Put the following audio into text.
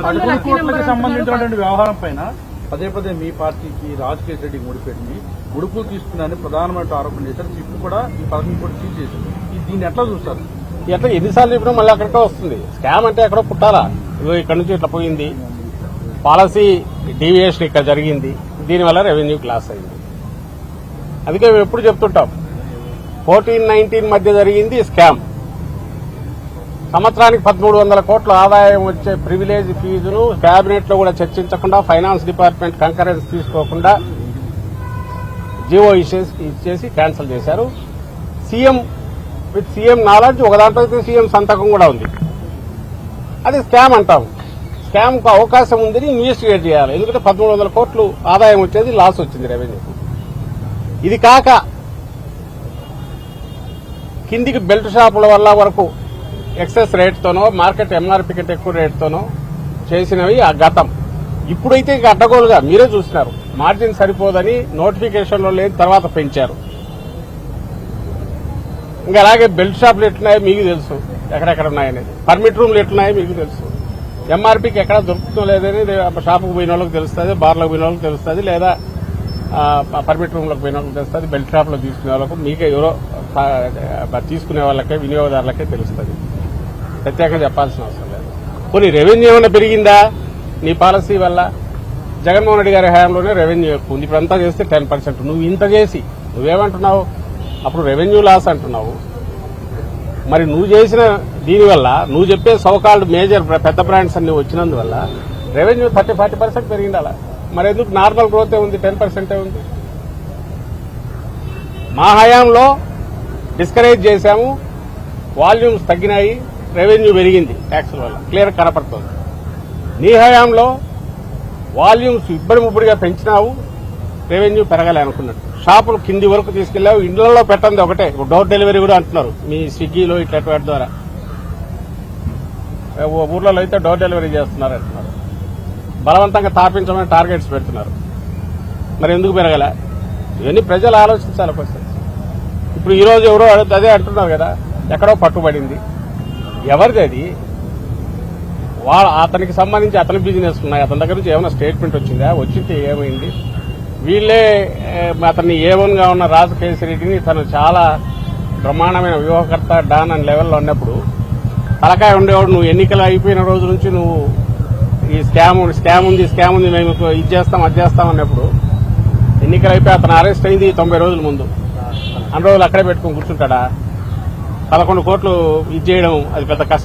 కోట్లకు సంబంధించినటువంటి వ్యవహారం పైన పదే పదే మీ పార్టీకి రాజకేష్ రెడ్డికి ముడిపెట్టింది, ముడుపులు తీసుకున్నారని ప్రధానమంత్రి ఆరోపణ చేశారు. ఇప్పుడు కూడా ఈ పథకం కూడా తీసేసింది. దీన్ని ఎట్లా చూస్తారు? ఎట్లా ఎన్నిసార్లు చెప్పినా మళ్ళీ అక్కడికే వస్తుంది. స్కామ్ అంటే ఎక్కడో పుట్టాలా, ఇదో ఇక్కడ నుంచి ఇట్లా పోయింది, పాలసీ డీవియేషన్ ఇక్కడ జరిగింది, దీనివల్ల రెవెన్యూకి లాస్ అయింది. అందుకే మేము ఎప్పుడు చెప్తుంటాం, 14-19 మధ్య జరిగింది స్కామ్. సంవత్సరానికి 1300 కోట్ల ఆదాయం వచ్చే ప్రివిలేజ్ ఫీజును కేబినెట్ లో కూడా చర్చించకుండా, ఫైనాన్స్ డిపార్ట్మెంట్ కంకరెన్స్ తీసుకోకుండా జీవో ఇచ్చేసి క్యాన్సిల్ చేశారు. సీఎం నాలెడ్జ్ ఒక దాంట్లో అయితే సీఎం సంతకం కూడా ఉంది. అది స్కామ్ అంటాం. స్కామ్ కు అవకాశం ఉందని ఇన్వెస్టిగేట్ చేయాలి. ఎందుకంటే 1300 కోట్లు ఆదాయం వచ్చేది, లాస్ వచ్చింది రెవెన్యూ. ఇది కాక కిందికి బెల్ట్ షాపుల వల్ల వరకు ఎక్సెస్ రేట్తోనో, మార్కెట్ ఎంఆర్పీ కంటే ఎక్కువ రేట్తోనో చేసినవి ఆ గతం. ఇప్పుడైతే ఇక అడ్డగోలుగా మీరే చూస్తున్నారు, మార్జిన్ సరిపోదని నోటిఫికేషన్లో లేని తర్వాత పెంచారు. ఇంకా అలాగే బెల్ట్ షాపులు ఎట్లున్నాయో మీకు తెలుసు, ఎక్కడెక్కడ ఉన్నాయనేది. పర్మిట్ రూమ్లు ఎట్లున్నాయో మీకు తెలుసు. ఎంఆర్పీకి ఎక్కడ దొరుకుతుందో లేదని షాపుకు పోయిన వాళ్ళకి తెలుస్తుంది, బార్లకు పోయిన వాళ్ళకి తెలుస్తుంది, లేదా పర్మిట్ రూమ్లకు పోయిన వాళ్ళకి తెలుస్తుంది, బెల్ట్ షాప్లో తీసుకునే వాళ్ళకు, మీకే ఎవరో తీసుకునే వాళ్ళకే, వినియోగదారులకే తెలుస్తుంది. ప్రత్యేకంగా చెప్పాల్సిన అవసరం లేదు. కొన్ని రెవెన్యూ ఏమైనా పెరిగిందా నీ పాలసీ వల్ల? జగన్మోహన్ రెడ్డి గారి హయాంలోనే రెవెన్యూ ఎక్కువ ఉంది. ఇప్పుడు అంతా చేస్తే 10%. నువ్వు ఇంత చేసి నువ్వేమంటున్నావు? అప్పుడు రెవెన్యూ లాస్ అంటున్నావు. మరి నువ్వు చేసిన దీనివల్ల, నువ్వు చెప్పే సోకాల్డ్ మేజర్ పెద్ద బ్రాండ్స్ అన్ని వచ్చినందువల్ల రెవెన్యూ 30-40% పెరిగిండాలా? మరి ఎందుకు నార్మల్ గ్రోతే ఉంది, 10% ఉంది? మా హయాంలో డిస్కరేజ్ చేశాము, వాల్యూమ్స్ తగ్గినాయి, రెవెన్యూ పెరిగింది ట్యాక్సుల వల్ల, క్లియర్ కనపడుతుంది. నీ హయాంలో వాల్యూమ్స్ ఇబ్బడిముబ్బడిగా పెంచినావు, రెవెన్యూ పెరగాలి అనుకున్నట్టు. షాపులు కింది వరకు తీసుకెళ్లావు, ఇండ్లలో పెట్టండి ఒకటే, డోర్ డెలివరీ కూడా అంటున్నారు మీ స్విగ్గీలో ఇట్లా వాటి ద్వారా. ఊర్లలో అయితే డోర్ డెలివరీ చేస్తున్నారు అంటున్నారు. బలవంతంగా తాపించమని టార్గెట్స్ పెడుతున్నారు. మరి ఎందుకు పెరగలే? ఇవన్నీ ప్రజలు ఆలోచించాలి కొంచెం. ఇప్పుడు ఈ రోజు ఎవరో అదే అంటున్నారు కదా, ఎక్కడో పట్టుబడింది. ఎవరిది అది? అతనికి సంబంధించి అతని బిజినెస్ ఉన్నాయి, అతని దగ్గర నుంచి ఏమైనా స్టేట్మెంట్ వచ్చిందా? వచ్చింటే ఏమైంది? వీళ్లే అతన్ని ఏవన్గా ఉన్న రాజకేష్ రెడ్డిని తను చాలా బ్రహ్మాండమైన వ్యూహకర్త, డాన్ అని లెవెల్లో ఉన్నప్పుడు తలకాయ ఉండేవాడు. నువ్వు ఎన్నికలు అయిపోయిన రోజు నుంచి నువ్వు ఈ స్కామ్ ఉంది మేము ఇది చేస్తాం అది చేస్తాం అన్నప్పుడు, ఎన్నికలు అయిపోయి అతను అరెస్ట్ అయింది 90 రోజుల ముందు. అన్ని రోజులు అక్కడే పెట్టుకుని కూర్చుంటాడా? 11 కోట్లు ఇది చేయడం అది పెద్ద కష్టం.